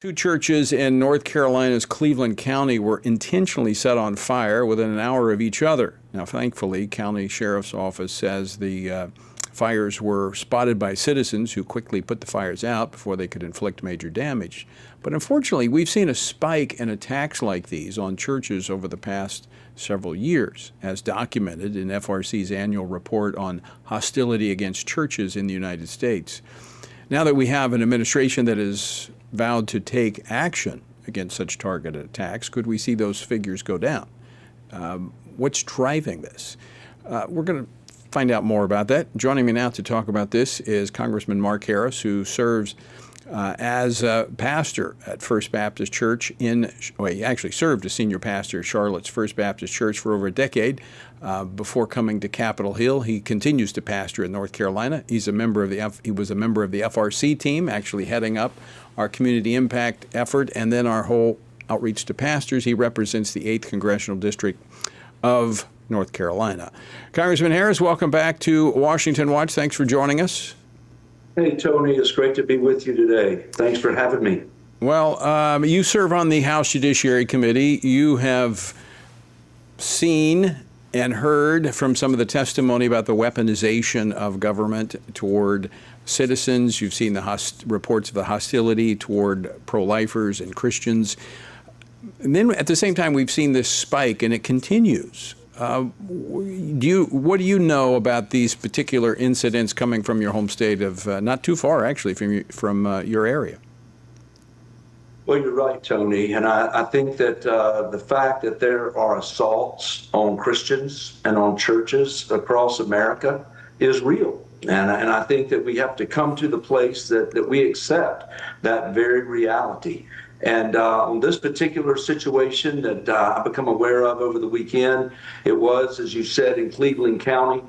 Two churches in North Carolina's Cleveland County were intentionally set on fire within an hour of each other. Now, thankfully, County Sheriff's Office says the fires were spotted by citizens who quickly put the fires out before they could inflict major damage. But unfortunately, we've seen a spike in attacks like these on churches over the past several years, as documented in FRC's annual report on hostility against churches in the United States. Now that we have an administration that is vowed to take action against such targeted attacks, could we see those figures go down? What's driving this? We're going to find out more about that. Joining me now to talk about this is Congressman Mark Harris, who serves as a pastor at First Baptist Church he actually served as senior pastor at Charlotte's First Baptist Church for over a decade before coming to Capitol Hill. He continues to pastor in North Carolina. He was a member of the FRC team, actually heading up our community impact effort and then our whole outreach to pastors. He represents the 8th Congressional District of North Carolina. Congressman Harris, welcome back to Washington Watch. Thanks for joining us. Hey, Tony, it's great to be with you today. Thanks for having me. Well, you serve on the House Judiciary Committee. You have seen and heard from some of the testimony about the weaponization of government toward citizens. You've seen the reports of the hostility toward pro-lifers and Christians. And then at the same time, we've seen this spike, and it continues. What do you know about these particular incidents coming from your home state of not too far, actually, from your area? Well, you're right, Tony. And I think that the fact that there are assaults on Christians and on churches across America is real. And I think that we have to come to the place that we accept that very reality. And on this particular situation that I become aware of over the weekend, it was, as you said, in Cleveland County,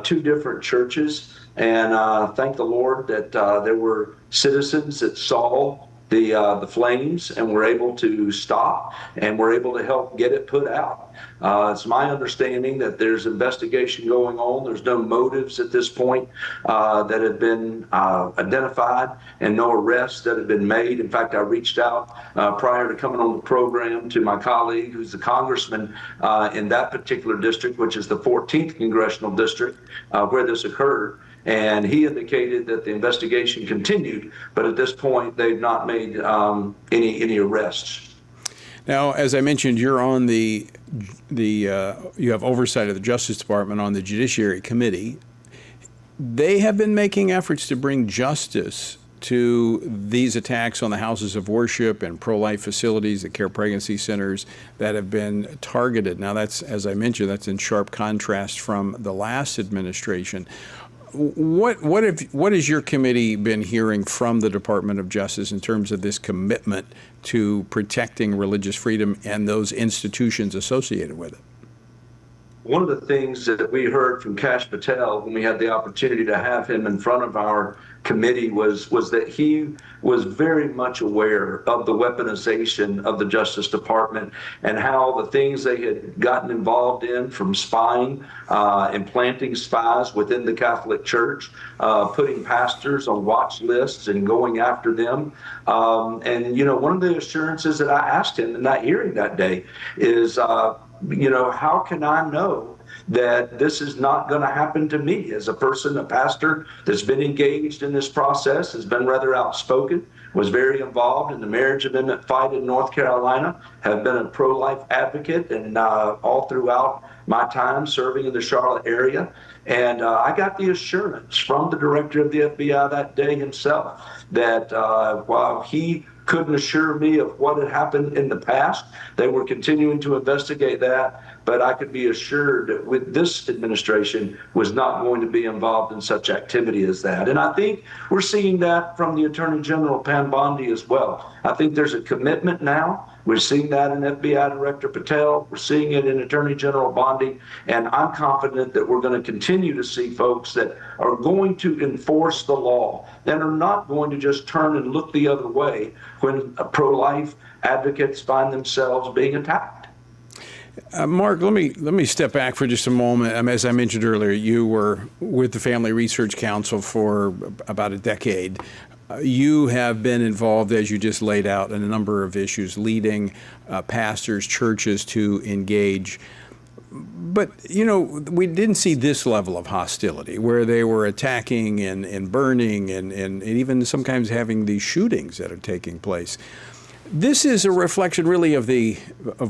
two different churches. And thank the Lord that there were citizens that saw the flames and were able to stop and were able to help get it put out. It's my understanding that there's investigation going on. There's no motives at this point that have been identified and no arrests that have been made. In fact, I reached out prior to coming on the program to my colleague who's the congressman in that particular district, which is the 14th Congressional District where this occurred. And he indicated that the investigation continued, but at this point, they've not made any arrests. Now, as I mentioned, you're on you have oversight of the Justice Department on the Judiciary Committee. They have been making efforts to bring justice to these attacks on the houses of worship and pro-life facilities, the care pregnancy centers that have been targeted. Now, that's, as I mentioned, that's in sharp contrast from the last administration. What has your committee been hearing from the Department of Justice in terms of this commitment to protecting religious freedom and those institutions associated with it? One of the things that we heard from Kash Patel when we had the opportunity to have him in front of our committee was that he was very much aware of the weaponization of the Justice Department and how the things they had gotten involved in, from spying and planting spies within the Catholic Church, putting pastors on watch lists and going after them. And, one of the assurances that I asked him in that hearing that day is, how can I know that this is not going to happen to me as a person, a pastor that's been engaged in this process, has been rather outspoken, was very involved in the marriage amendment fight in North Carolina, have been a pro-life advocate and all throughout my time serving in the Charlotte area. And I got the assurance from the director of the FBI that day himself that while he couldn't assure me of what had happened in the past, they were continuing to investigate that, but I could be assured that with this administration was not going to be involved in such activity as that. And I think we're seeing that from the Attorney General Pam Bondi as well. I think there's a commitment now. We're seeing that in FBI Director Patel. We're seeing it in Attorney General Bondi. And I'm confident that we're going to continue to see folks that are going to enforce the law and are not going to just turn and look the other way when pro-life advocates find themselves being attacked. Mark, let me step back for just a moment. As I mentioned earlier, you were with the Family Research Council for about a decade. You have been involved, as you just laid out, in a number of issues, leading pastors, churches to engage. But, we didn't see this level of hostility where they were attacking and burning and even sometimes having these shootings that are taking place. This is a reflection really of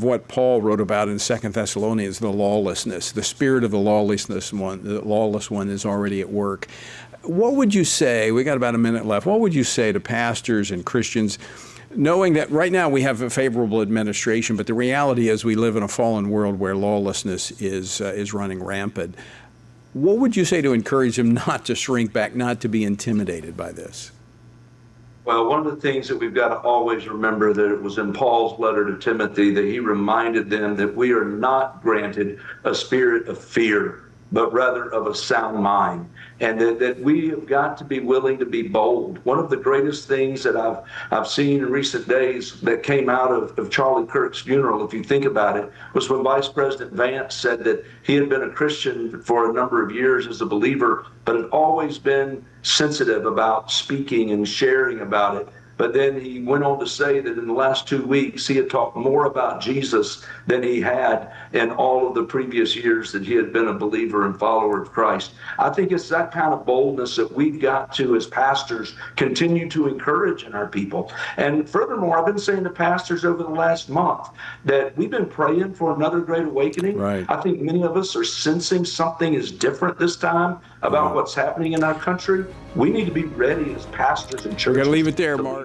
what Paul wrote about in 2 Thessalonians, the lawlessness, the spirit of the lawless one is already at work. What would you say, we got about a minute left, what would you say to pastors and Christians, knowing that right now we have a favorable administration, but the reality is we live in a fallen world where lawlessness is running rampant? What would you say to encourage them not to shrink back, not to be intimidated by this? Well, one of the things that we've got to always remember that it was in Paul's letter to Timothy that he reminded them that we are not granted a spirit of fear, but rather of a sound mind. And that we have got to be willing to be bold. One of the greatest things that I've seen in recent days that came out of Charlie Kirk's funeral, if you think about it, was when Vice President Vance said that he had been a Christian for a number of years as a believer, but had always been sensitive about speaking and sharing about it. But then he went on to say that in the last 2 weeks, he had talked more about Jesus than he had in all of the previous years that he had been a believer and follower of Christ. I think it's that kind of boldness that we've got to, as pastors, continue to encourage in our people. And furthermore, I've been saying to pastors over the last month that we've been praying for another great awakening. Right. I think many of us are sensing something is different this time about what's happening in our country. We need to be ready as pastors and churches. We're going to leave it there, Mark.